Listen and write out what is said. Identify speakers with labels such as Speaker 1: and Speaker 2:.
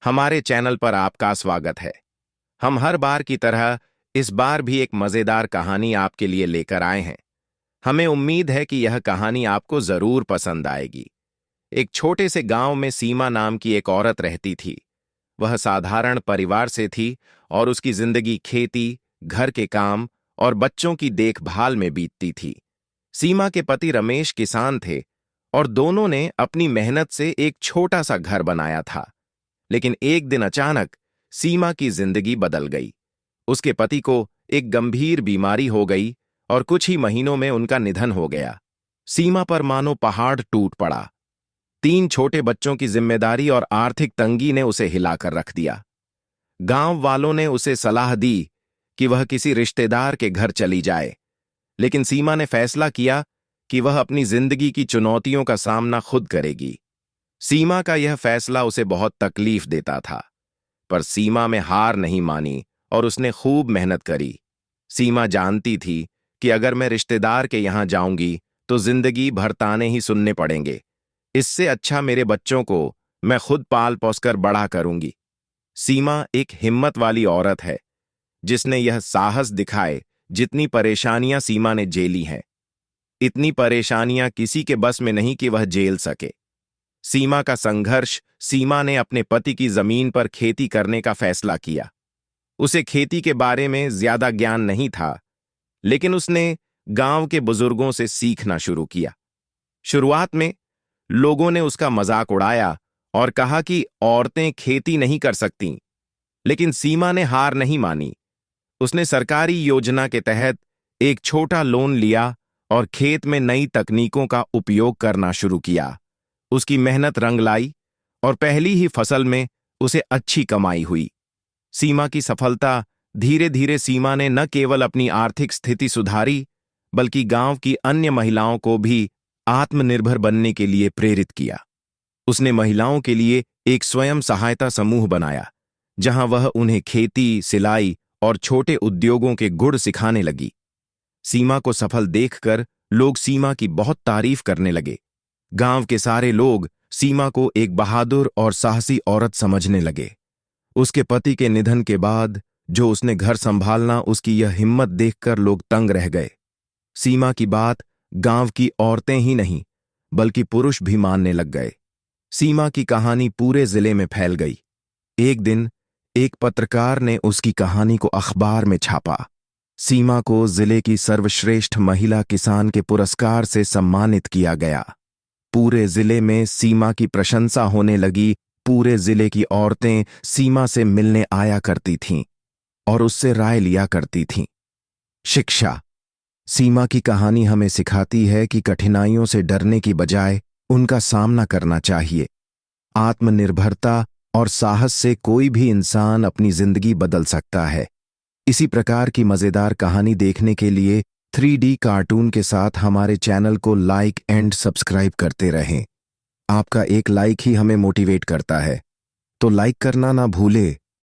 Speaker 1: हमारे चैनल पर आपका स्वागत है। हम हर बार की तरह इस बार भी एक मजेदार कहानी आपके लिए लेकर आए हैं। हमें उम्मीद है कि यह कहानी आपको जरूर पसंद आएगी। एक छोटे से गांव में सीमा नाम की एक औरत रहती थी। वह साधारण परिवार से थी और उसकी जिंदगी खेती, घर के काम और बच्चों की देखभाल में बीतती थी। सीमा के पति रमेश किसान थे और दोनों ने अपनी मेहनत से एक छोटा सा घर बनाया था। लेकिन एक दिन अचानक सीमा की जिंदगी बदल गई। उसके पति को एक गंभीर बीमारी हो गई और कुछ ही महीनों में उनका निधन हो गया। सीमा पर मानो पहाड़ टूट पड़ा। 3 छोटे बच्चों की जिम्मेदारी और आर्थिक तंगी ने उसे हिलाकर रख दिया। गांव वालों ने उसे सलाह दी कि वह किसी रिश्तेदार के घर चली जाए, लेकिन सीमा ने फैसला किया कि वह अपनी जिंदगी की चुनौतियों का सामना खुद करेगी। सीमा का यह फैसला उसे बहुत तकलीफ देता था, पर सीमा में हार नहीं मानी और उसने खूब मेहनत करी। सीमा जानती थी कि अगर मैं रिश्तेदार के यहां जाऊंगी तो जिंदगी भर ताने ही सुनने पड़ेंगे। इससे अच्छा मेरे बच्चों को मैं खुद पाल पोस कर बड़ा करूंगी। सीमा एक हिम्मत वाली औरत है, जिसने यह साहस दिखाए जितनी परेशानियां सीमा ने झेली हैं। इतनी परेशानियां किसी के बस में नहीं कि वह झेल सके। सीमा का संघर्ष। सीमा ने अपने पति की जमीन पर खेती करने का फैसला किया। उसे खेती के बारे में ज्यादा ज्ञान नहीं था, लेकिन उसने गांव के बुजुर्गों से सीखना शुरू किया। शुरुआत में लोगों ने उसका मजाक उड़ाया और कहा कि औरतें खेती नहीं कर सकतीं, लेकिन सीमा ने हार नहीं मानी। उसने सरकारी योजना के तहत एक छोटा लोन लिया और खेत में नई तकनीकों का उपयोग करना शुरू किया। उसकी मेहनत रंग लाई और पहली ही फसल में उसे अच्छी कमाई हुई। सीमा की सफलता धीरे धीरे सीमा ने न केवल अपनी आर्थिक स्थिति सुधारी, बल्कि गांव की अन्य महिलाओं को भी आत्मनिर्भर बनने के लिए प्रेरित किया। उसने महिलाओं के लिए एक स्वयं सहायता समूह बनाया, जहां वह उन्हें खेती, सिलाई और छोटे उद्योगों के गुण सिखाने लगी। सीमा को सफल देखकर लोग सीमा की बहुत तारीफ करने लगे। गांव के सारे लोग सीमा को एक बहादुर और साहसी औरत समझने लगे। उसके पति के निधन के बाद जो उसने घर संभालना, उसकी यह हिम्मत देखकर लोग तंग रह गए। सीमा की बात गांव की औरतें ही नहीं, बल्कि पुरुष भी मानने लग गए। सीमा की कहानी पूरे जिले में फैल गई। एक दिन एक पत्रकार ने उसकी कहानी को अखबार में छापा। सीमा को जिले की सर्वश्रेष्ठ महिला किसान के पुरस्कार से सम्मानित किया गया। पूरे जिले में सीमा की प्रशंसा होने लगी। पूरे जिले की औरतें सीमा से मिलने आया करती थीं और उससे राय लिया करती थीं। शिक्षा। सीमा की कहानी हमें सिखाती है कि कठिनाइयों से डरने की बजाय उनका सामना करना चाहिए। आत्मनिर्भरता और साहस से कोई भी इंसान अपनी जिंदगी बदल सकता है। इसी प्रकार की मजेदार कहानी देखने के लिए 3D कार्टून के साथ हमारे चैनल को लाइक एंड सब्सक्राइब करते रहें। आपका एक लाइक ही हमें मोटिवेट करता है, तो लाइक करना ना भूले।